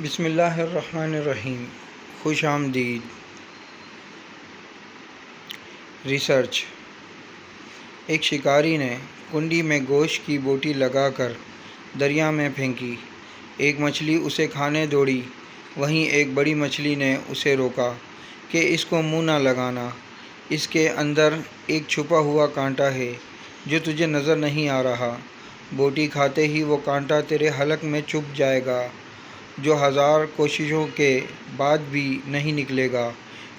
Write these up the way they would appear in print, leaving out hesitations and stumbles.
بسم اللہ الرحمن الرحیم۔ خوش آمدید۔ ریسرچ۔ ایک شکاری نے کنڈی میں گوشت کی بوٹی لگا کر دریا میں پھینکی۔ ایک مچھلی اسے کھانے دوڑی، وہیں ایک بڑی مچھلی نے اسے روکا کہ اس کو منہ نہ لگانا، اس کے اندر ایک چھپا ہوا کانٹا ہے جو تجھے نظر نہیں آ رہا۔ بوٹی کھاتے ہی وہ کانٹا تیرے حلق میں چبھ جائے گا، جو ہزار کوششوں کے بعد بھی نہیں نکلے گا۔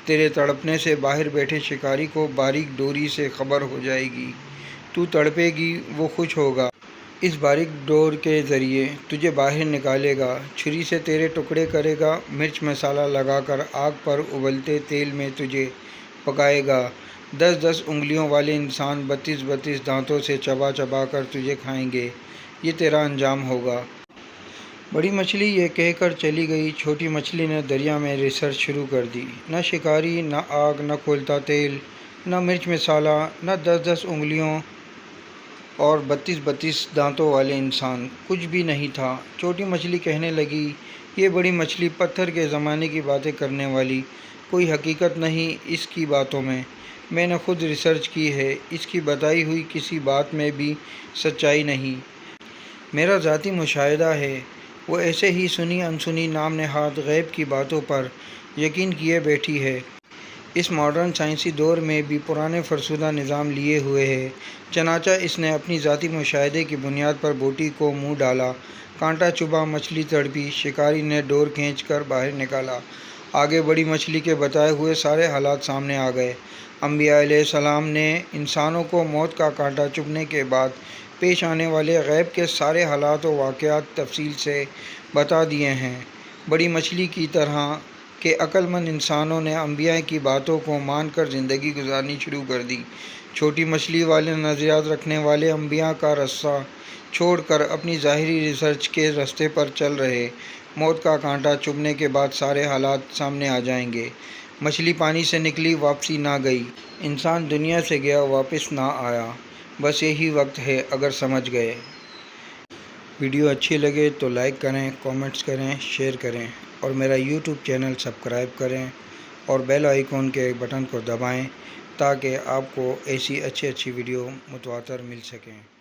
تیرے تڑپنے سے باہر بیٹھے شکاری کو باریک ڈوری سے خبر ہو جائے گی، تو تڑپے گی، وہ خوش ہوگا۔ اس باریک ڈور کے ذریعے تجھے باہر نکالے گا، چھری سے تیرے ٹکڑے کرے گا، مرچ مسالہ لگا کر آگ پر ابلتے تیل میں تجھے پکائے گا۔ 10-10 انگلیوں والے انسان 32-32 دانتوں سے چبا چبا کر تجھے کھائیں گے۔ یہ تیرا انجام ہوگا۔ بڑی مچھلی یہ کہہ کر چلی گئی۔ چھوٹی مچھلی نے دریا میں ریسرچ شروع کر دی۔ نہ شکاری، نہ آگ، نہ کھولتا تیل، نہ مرچ مسالہ، نہ 10-10 انگلیوں اور 32-32 دانتوں والے انسان، کچھ بھی نہیں تھا۔ چھوٹی مچھلی کہنے لگی، یہ بڑی مچھلی پتھر کے زمانے کی باتیں کرنے والی، کوئی حقیقت نہیں اس کی باتوں میں۔ میں نے خود ریسرچ کی ہے، اس کی بتائی ہوئی کسی بات میں بھی سچائی نہیں۔ میرا ذاتی مشاہدہ ہے، وہ ایسے ہی سنی انسنی نام نہاد غیب کی باتوں پر یقین کیے بیٹھی ہے۔ اس ماڈرن سائنسی دور میں بھی پرانے فرسودہ نظام لیے ہوئے ہے۔ چنانچہ اس نے اپنی ذاتی مشاہدے کی بنیاد پر بوٹی کو منہ ڈالا، کانٹا چبھا، مچھلی تڑپی، شکاری نے ڈور کھینچ کر باہر نکالا۔ آگے بڑی مچھلی کے بتائے ہوئے سارے حالات سامنے آ گئے۔ انبیاء علیہ السلام نے انسانوں کو موت کا کانٹا چبھنے کے بعد پیش آنے والے غیب کے سارے حالات و واقعات تفصیل سے بتا دیے ہیں۔ بڑی مچھلی کی طرح کے عقل مند انسانوں نے انبیاء کی باتوں کو مان کر زندگی گزارنی شروع کر دی۔ چھوٹی مچھلی والے نظریات رکھنے والے انبیاء کا راستہ چھوڑ کر اپنی ظاہری ریسرچ کے راستے پر چل رہے۔ موت کا کانٹا چبھنے کے بعد سارے حالات سامنے آ جائیں گے۔ مچھلی پانی سے نکلی، واپسی نہ گئی۔ انسان دنیا سے گیا، واپس نہ آیا۔ بس یہی وقت ہے اگر سمجھ گئے۔ ویڈیو اچھی لگے تو لائک کریں، کامنٹس کریں، شیئر کریں اور میرا یوٹیوب چینل سبسکرائب کریں اور بیل آئیکن کے بٹن کو دبائیں تاکہ آپ کو ایسی اچھی ویڈیو متواتر مل سکیں۔